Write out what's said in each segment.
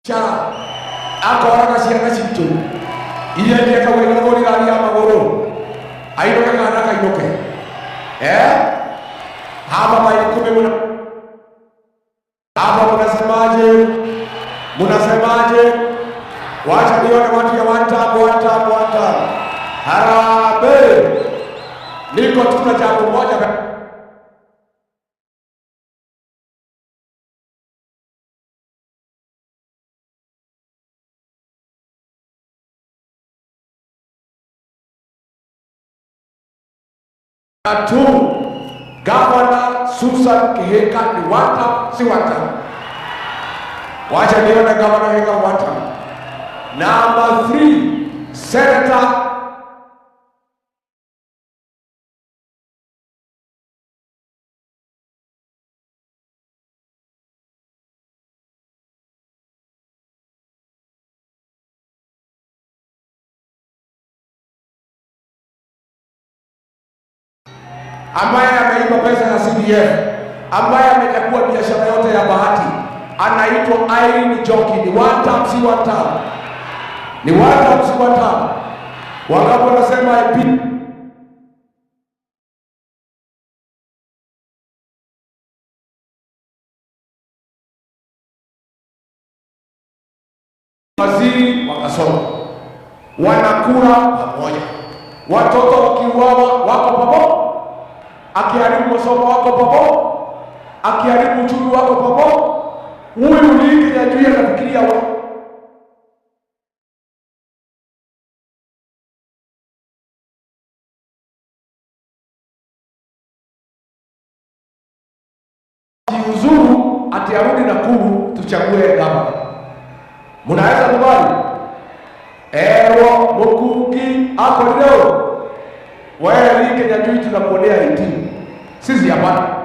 Cha akora na ciana citũ iria njĩkagwo igũrũ gari ya magũrũ ainuke kana kainuke hapa maikumi hapa mnasemaje? Wacha nione watu ya wanta harambee. Niko tuna jambo moja tu. Gavana Susan Kihika ni wata si wata? Wacha nione Gavana Kihika wata. Number 3, Senator ambaye ameiba pesa ya CDF, ambaye amechukua biashara yote ya Bahati, anaitwa Irene Njoki. Ni one term si one term? Ni one term si one term? Wangapi wanasema IP? Waziri wakasoma, wanakula pamoja, watoto wakiuawa wako pamoja, akiharibu masomo wako pamoja, akiharibu uchumi wako pamoja. Huyu ni ya juu anafikiria jiuzuru ati arudi Nakuru tuchague gavana. Mnaweza kubali? Mukungi ako leo. Wewe ni Kenya juu tunakuonea hitimu. Sisi hapana.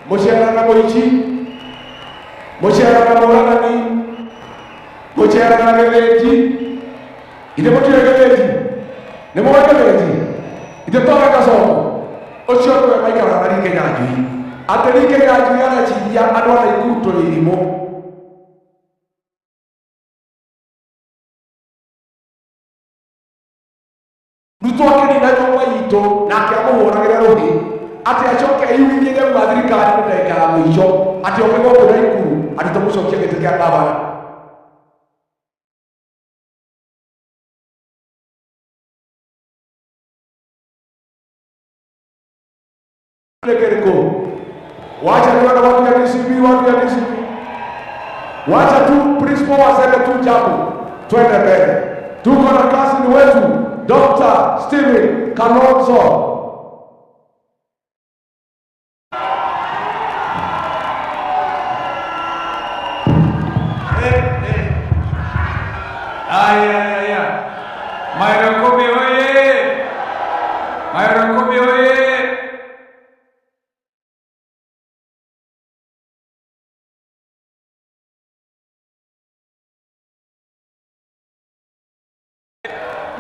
Moshera na Moichi, Moshera na Morani, Moshera na Reveji. Ide mochera Reveji. Ne mo Reveji. Ide toka kasoko. Ochoto ya maika na Kenya juu. Aterike ya juu yana chijia adwa na ikuto lilimo. Nutoke ni nayo ito na kia muhora gere rohi. Ati achoke iwi nyege mwadhirika ati ndeka mwisho. Ati omego kuna ikuru. Ati tomusho kenge tukia gavana. Lekereko. Wacha niona watu ya DCP. Wacha tu principal waseme tu jambo. Twende mbele. Tuko na kasini wetu Dr. Steven Kalonzo. Nairobi oye!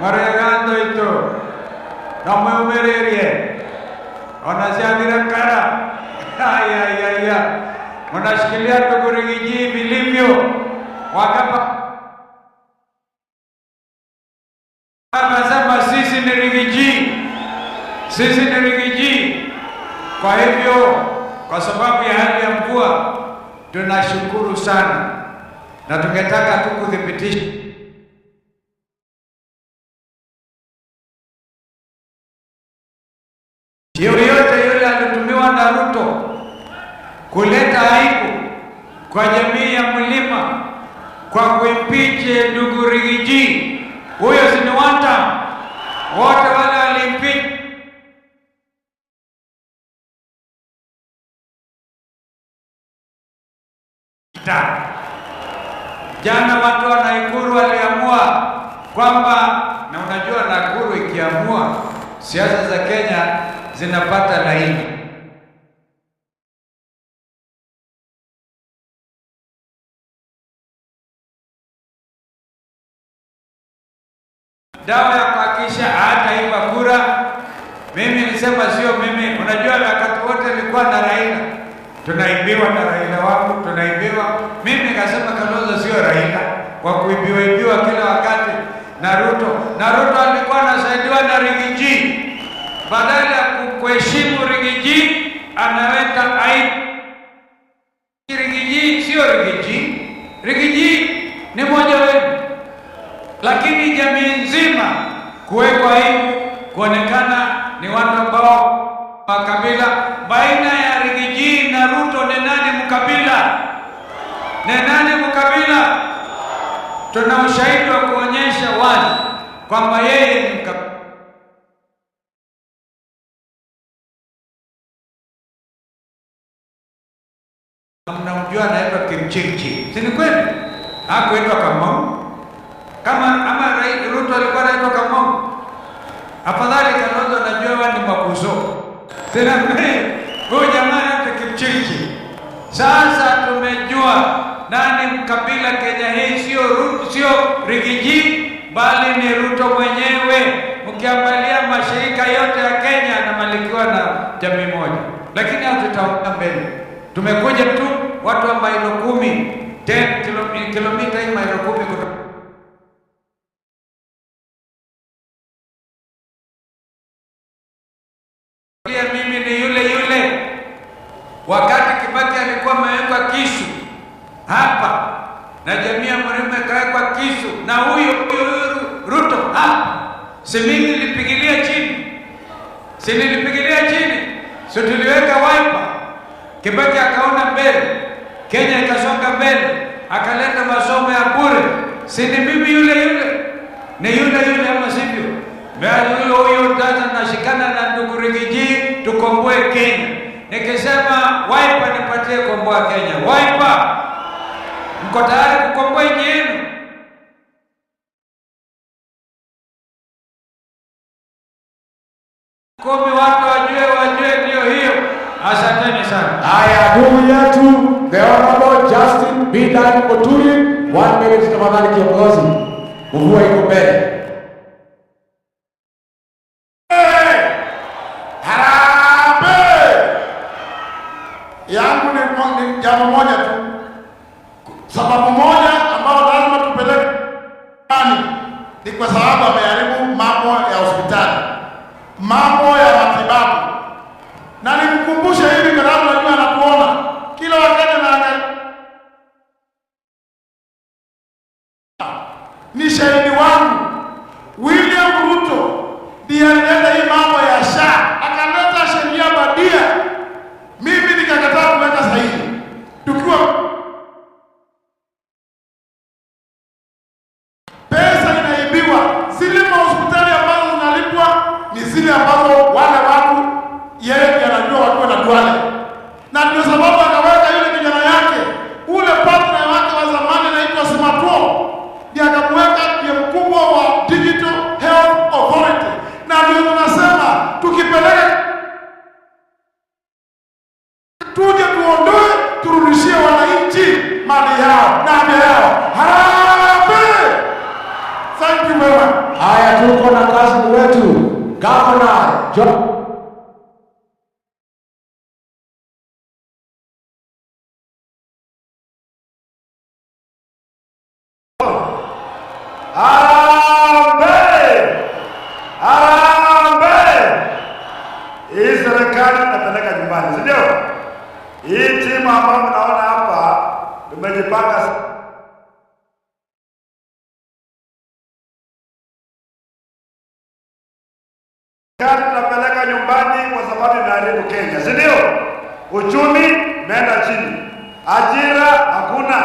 Maregando ito na mweumererie wanasiadira kara wanashikilia Ndugurigiji vilivyo wakapa wanasema sisi ni Rigiji. Kwa hivyo kwa sababu ya hali ya mvua tunashukuru sana na tungetaka tu kudhibitisha yoyote yule alitumiwa na Ruto kuleta aibu kwa jamii ya Mlima kwa kuimpeach Ndugurigiji, huyo si ni wanta wote wale walimpeach. Jana watu wa Nakuru waliamua kwamba, na unajua Nakuru ikiamua siasa za Kenya zinapata laini. dawa ya kuhakikisha hataiba kura. Mimi nilisema sio mimi. Unajua wakati wote nilikuwa na Raila, tunaibiwa na Raila wangu, tunaibiwa. Mimi nikasema Kalonzo sio Raila kwa kuibiwa kila wakati na Ruto. Na Ruto alikuwa anasaidiwa na Rigiji. Badala ya kuheshimu Rigiji, anaweka aibu. Rigiji sio Rigiji. Rigiji ni mmoja wenu. Lakini jamii nzima kuwekwa aibu, kuonekana ni watu ambao makabila. Baina ya Rigiji na Ruto ni nani mkabila? Ni nani mkabila? Tuna ushahidi wa kuonyesha wazi kwamba yeye ni mkabila. Mnamjua anaitwa Kimchichi, si ni kweli? Hakuitwa Kamau. Ama Ruto alikuwa anaitwa Kamau. Afadhali Kalonzo anajua ni Makuzo. Tena huyu jamaa anaitwa Kimchichi. Sasa tumejua nani mkabila Kenya hii. Sio Rigiji, bali ni Ruto mwenyewe. Mkiangalia mashirika yote ya Kenya yanamilikiwa na jamii moja, lakini hatutaona mbele. Tumekuja tu watu wa mailo 10 kilomita hii mailo 10 kutoka. Mimi ni yule wakati Kibaki alikuwa amewekwa kisu hapa na jamii ya Mrema ikawekwa kisu na huyo Ruto hapa. Si mimi nilipigilia chini, si tuliweka wiper. Kibaki akaona mbele, Kenya ikasonga mbele, akaleta masomo ya bure. Si ni mimi ni yule ama sivyo? Bali huyo sasa nashikana na ndugu Rigiji tukomboe Kenya. Nikisema wiper nipatie komboa Kenya. Wiper, mko tayari kukomboa nchi yenu? Komi watu wajue ndio hiyo. Asanteni sana. Haya, ndugu yetu the Honorable Justin Bidai Muturi, 1 minute tafadhali kiongozi. Mvua iko mbele. Yangu ni jambo moja tu, sababu moja ambayo lazima tupeleke ni kwa sababu ameharibu mambo ya hospitali, mambo ya matibabu. Na nimkumbushe hivi, kwa sababu najua anatuona kila wakati na ni shahidi wangu. William Ruto ndiye alileta hii mambo ya SHA, akaleta sheria badia. Mimi nikakataa kuleta sahihi. Tukiwa pesa inaibiwa, zile hospitali ambazo zinalipwa ni zile ambazo wale watu yeye anajua watu na duale. Na ndio sababu akaweka yule kijana yake, ule partner wake wa zamani anaitwa Simatwo, ndiye akamweka ndiye mkubwa wa Digital Health Authority. Na ndio tunasema tukipeleka tuje tuondoe, turudishie wananchi mali yao na afya yao. Harambee! Thank you very much. Haya, tuko na kazi wetu Governor John. Hii serikali tunapeleka nyumbani, si ndio? Hii timu ambayo mnaona hapa tumejipanga tunapeleka nyumbani kwa sababu inaharibu Kenya, si ndio? Uchumi umeenda chini, ajira hakuna,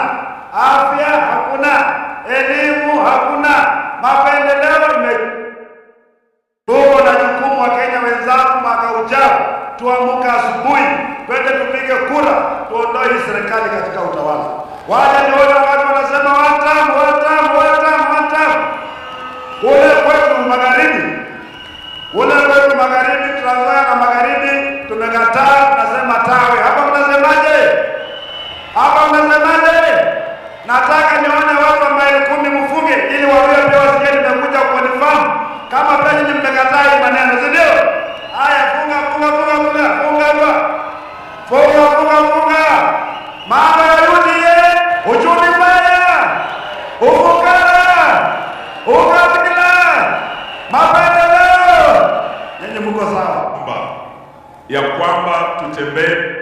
afya hakuna, elimu hakuna, mapendeleo Tuko na jukumu wa Kenya wenzangu, mwaka ujao tuamuka asubuhi, twende tupige kura, tuondoe hii serikali katika utawala. Wale ni wale watu wanasema watamu. Kule kwetu magharibi, Trans Nzoia na magharibi tumekataa, tunasema tawe. Hapa mnasemaje? Nataka nione watu wa maili 10 mfunge ili wawe pia wasikie nimekuja kuonifamu. tutembee.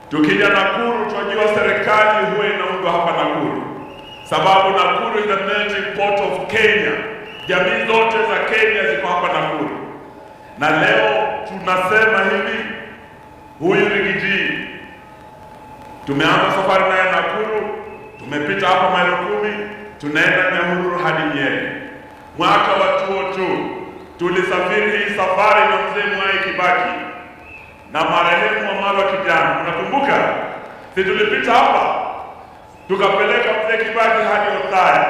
Tukija Nakuru tunajua serikali huwa inaundwa hapa Nakuru, sababu Nakuru is the melting pot of Kenya. Jamii zote za Kenya ziko hapa Nakuru, na leo tunasema hivi, huyu Rigiji tumeanza safari naye Nakuru, tumepita hapa maili 10, tunaenda Nyahururu hadi Nyeri. Mwaka wa 2002 tulisafiri hii safari na mzee Mwai Kibaki na marehemu Wamalwa Kijana. Unakumbuka? Sisi tulipita hapa tukapeleka mzee Kibaki hadi Othaya.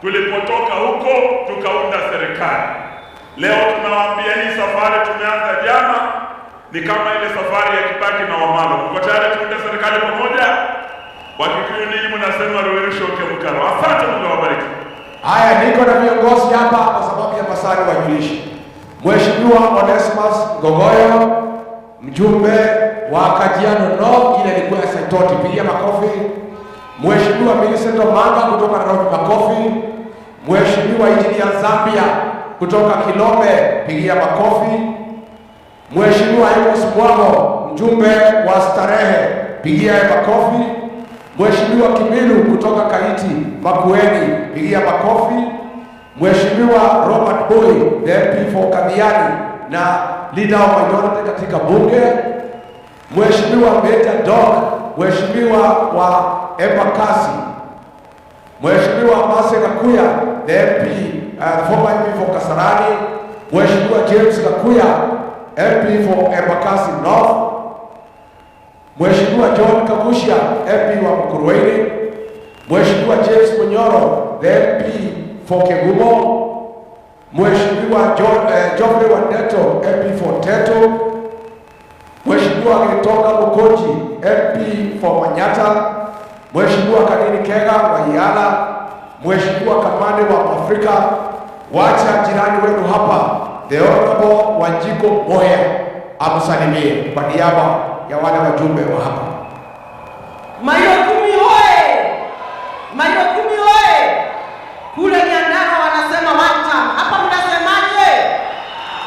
Tulipotoka huko tukaunda serikali. Leo tunawaambia hii safari tumeanza jana ni kama ile safari ya Kibaki na Wamalwa. Mko tayari tuunde serikali pamoja? Wakikuyu ninyi mnasema Ruiru Mkaro. Asante, Mungu awabariki. Haya, niko na viongozi hapa kwa sababu ya masari wajulishi. Mheshimiwa Onesimus Gogoyo, mjumbe wa Kajiado North, ile ilikuwa ya Saitoti, pigia makofi. Mheshimiwa Millicent Omanga kutoka Nairobi, makofi. Mheshimiwa Injinia Zambia kutoka Kilombe, pigia makofi. Mheshimiwa Amos Mwango, mjumbe wa Starehe, pigia makofi. Mheshimiwa Kimilu kutoka Kaiti Makueni, pigia makofi. Mheshimiwa Robert Boy, the MP for Kadhiani na leader wa minority katika bunge. Mheshimiwa Major Dog, Mheshimiwa wa Embakasi. Mheshimiwa Mase Kakuya, the MP, former MP for Kasarani. Mheshimiwa James Kakuya, MP for Embakasi North. Mheshimiwa John Kakushia, MP wa Mkuruweni. Mheshimiwa James Munyoro, the MP for Kegumo. Mheshimiwa Geoffrey Wandeto, MP for Teto. Mheshimiwa Gitoka Mukoji, MP for Manyata. Mheshimiwa Kanini Kega wa Yala. Mheshimiwa Kamande wa Afrika. Wacha jirani wenu hapa, the Honorable Wanjiko Moya, amsalimie kwa niaba ya wale wajumbe wa hapa. Mayokumi hoye! Mayokumi hoye! Kule Nyandarua wanasema one term. Hapa mnasemaje?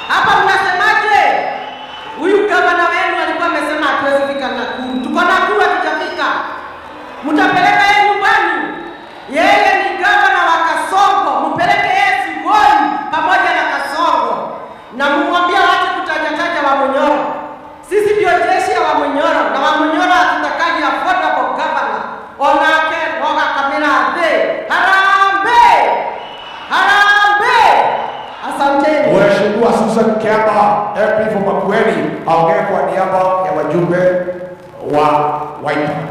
Hapa mnasemaje? Huyu gavana wenu alikuwa amesema hatuwezi fika Nakuru. Tuko Nakuru hatujafika. Mtapeleka yeye nyumbani. Yeye ni gavana wa Kasongo. Mpeleke yeye Sigoni pamoja na Kasongo. Na mwambie watu kutajataja wa Munyoro. Sisi ndio jeshi ya Wamunyoro, na Wamunyoro hatutakaji affordable governor. Onake woga kamera ade. Harambe! Harambe! Asanteni. Mheshimiwa Susan Kemba, MP for Makueni, aongee kwa niaba ya wajumbe wa Wiper.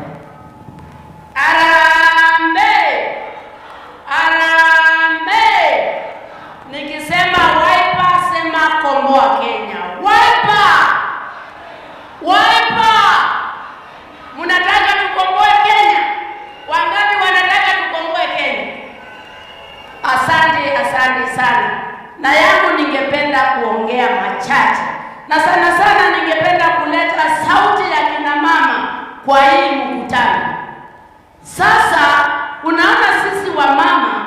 Harambe! Harambe! Nikisema Wiper, sema komboa Kenya. Wiper! Wiper! Mnataka tukomboe Kenya? Wangapi wanataka tukomboe Kenya? Asante sana. Na yangu ningependa kuongea machache. Na sana ningependa kuleta sauti ya kina mama kwa hii mkutano. Sasa unaona sisi wa mama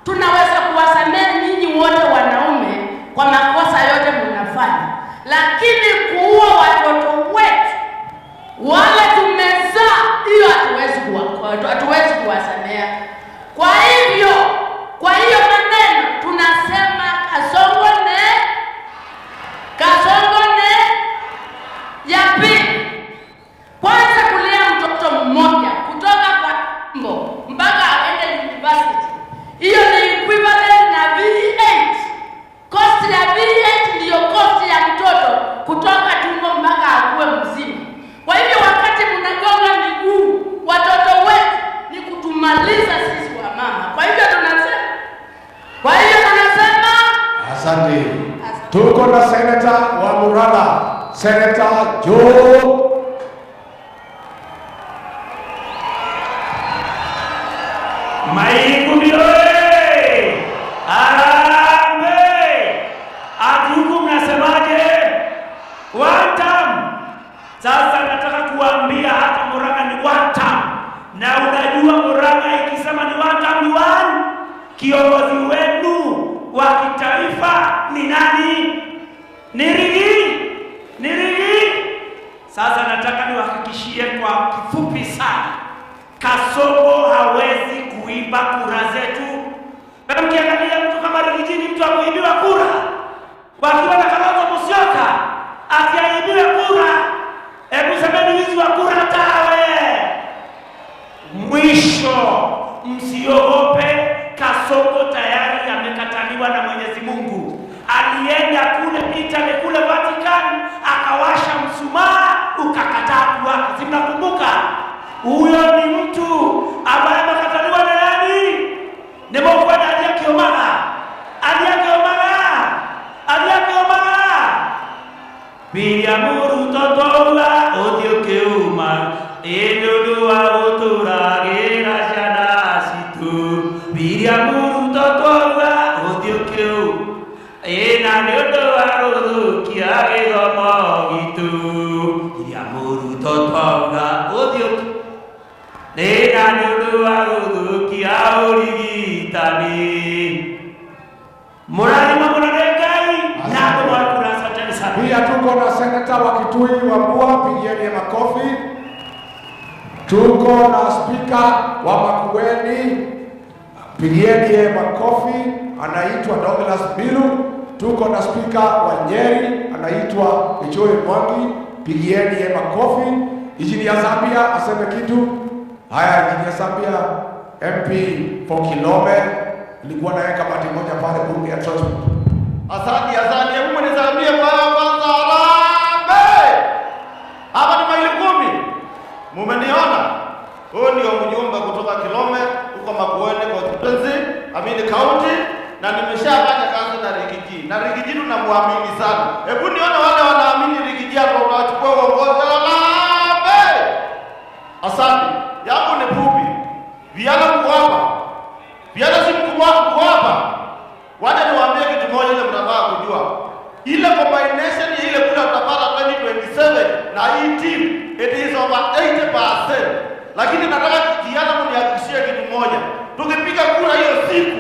tunaweza kuwasamehe nyinyi wote wanaume kwa makosa yote mnafanya. Lakini kuua watoto wetu wale tumezaa, hiyo hatuwezi kuwasamea. Kwa hiyo maneno tunasema Kasongo ne ya pili. Kwanza kulea mtoto mmoja kutoka kwa tumbo mpaka aende university, hiyo ni equivalent na V8. Cost ya V8 ndiyo cost ya mtoto kutoka tumbo mpaka akuwe mzima. Kwa hivyo wakati mnagonga miguu watoto wetu ni kutumaliza sisi wa mama. Kwa hivyo tunasema asante. Tuko na Senator wa Murang'a, Senator Joe Maikumi oye! Arambe! Atuku mnasemaje? One term. Sasa nataka kuambia hapa Murang'a ni one term. Na unajua Murang'a ikisema ni one term ni one. Kiongozi wenu wa kitaifa ni nani? Ni Rigiji. nataka niwahakikishie kwa kifupi sana, Kasongo hawezi kuiba kura zetu. Na mkiangalia mtu kama Rigiji, mtu akuibiwa kura, wakiwa na Kalonzo Musyoka akiibiwa kura, hebu semeni wizi wa kura tawe. Mwisho, msiogope, Kasongo tayari amekataliwa na Mwenyezi Mungu. Alienda kule Italy, kule Vatican, akawasha msumaa ukakataa kuwaka. Si mnakumbuka? Huyo ni mtu ambaye amekataliwa na nani? Nemokwenda aliyakeomara William Rutotoa odiokeuma edodoa otoragira jana situ William Rutotoa odiokeu ena nedodoa odokiage gomogitu William Rutotoa odiokeu ena nedodoa odokia origitani Morali mamonadekai na kwa asanteni sana. Pia tuko na seneta wa Kitui Wambua, pigieni makofi. Tuko na spika wa Makueni, pigieni makofi, anaitwa Douglas Bilu. Tuko na spika wa Nyeri, anaitwa Ichoe Mwangi, pigieni makofi. Injini ya Zambia aseme kitu. Haya, injini ya Zambia MP for Kilome, nilikuwa naye kamati moja pale bunge ya transport. Asante. Hebu mnisaidie kwanza Harambee. Hapa ni maili 10. Mumeniona? Huyo ndio mjumbe kutoka Kilome huko Makueni constituency, Amini County, na nimeshafanya kazi na Rigiji. Na Rigiji tunamwamini sana. Hebu nione wale wanaamini Rigiji hapo unachukua uongozi Harambee. Asante. Yangu ni fupi. Viana mko hapa. Viana si mkubwa hapa. Wacha niwaambie kitu moja ile mtafaa kujua. Ile combination ya ile kura tutapata 2027 na hii team, it is over 80%. Lakini nataka kijana mnihakikishie kitu moja. Tukipiga kura hiyo siku,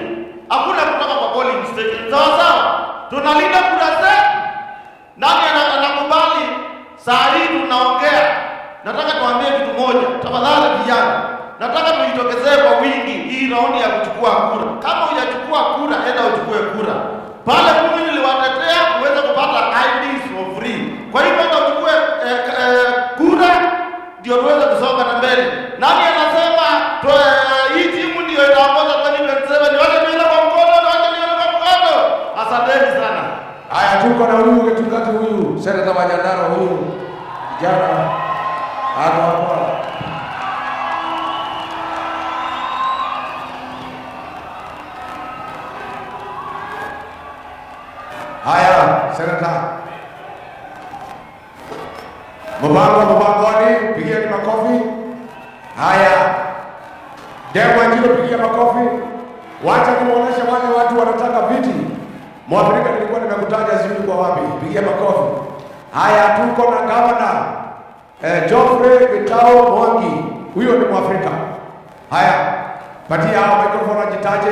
hakuna kutoka kwa polling station. Sawa sawa? Tunalinda kura zetu. Nani anakubali saa hii tunaongea? Nataka tuambie kitu moja. Tafadhali vijana. Nataka tuitokezee kwa wingi hii raundi ya kuchukua kura. Kama hujachukua kura, enda uchukue kura. Pale mimi niliwatetea uweze kupata IDs for free. Kwa hivyo enda uchukue kura ndio tuweze kusonga na mbele. Nani anasema hii timu ndio inaongoza 2027? Ni wale niona kwa mkono, ni wale niona kwa mkono. Asanteni sana. Haya, tuko na huyu ketukati huyu, seneta wa Nyandarua huyu. Jana hapa. Haya, seneta. Mbangoni, pigieni makofi. Haya. Demo Njilo, pigia makofi. Wacha nimuoneshe wale watu wanataka viti. Mwafrika nilikuwa nimekutaja sijui kwa wapi. Pigia makofi. Haya, tuko na gavana Geoffrey Gitau Mwangi. Huyo ni Mwafrika. Haya. Patia hao microphone ajitaje.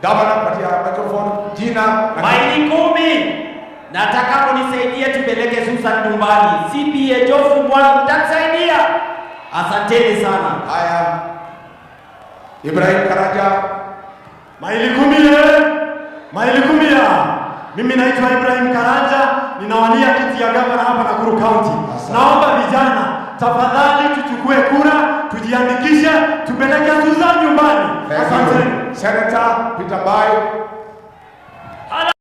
Gavana, patia microphone, jina. Maili 10. Nataka mnisaidie tupeleke Susan nyumbani. CPA Geoffrey Mwangi mtanisaidia. Asanteni sana. Haya. Ibrahim Karaja. Maili 10. Maili 10. Mimi naitwa Ibrahim Karaja, ninawania kiti ya gavana hapa Nakuru County. Naomba vijana, tafadhali tuchukue kura, tujiandikishe, tupeleke Susan nyumbani. Asante. Senator Peter Bai.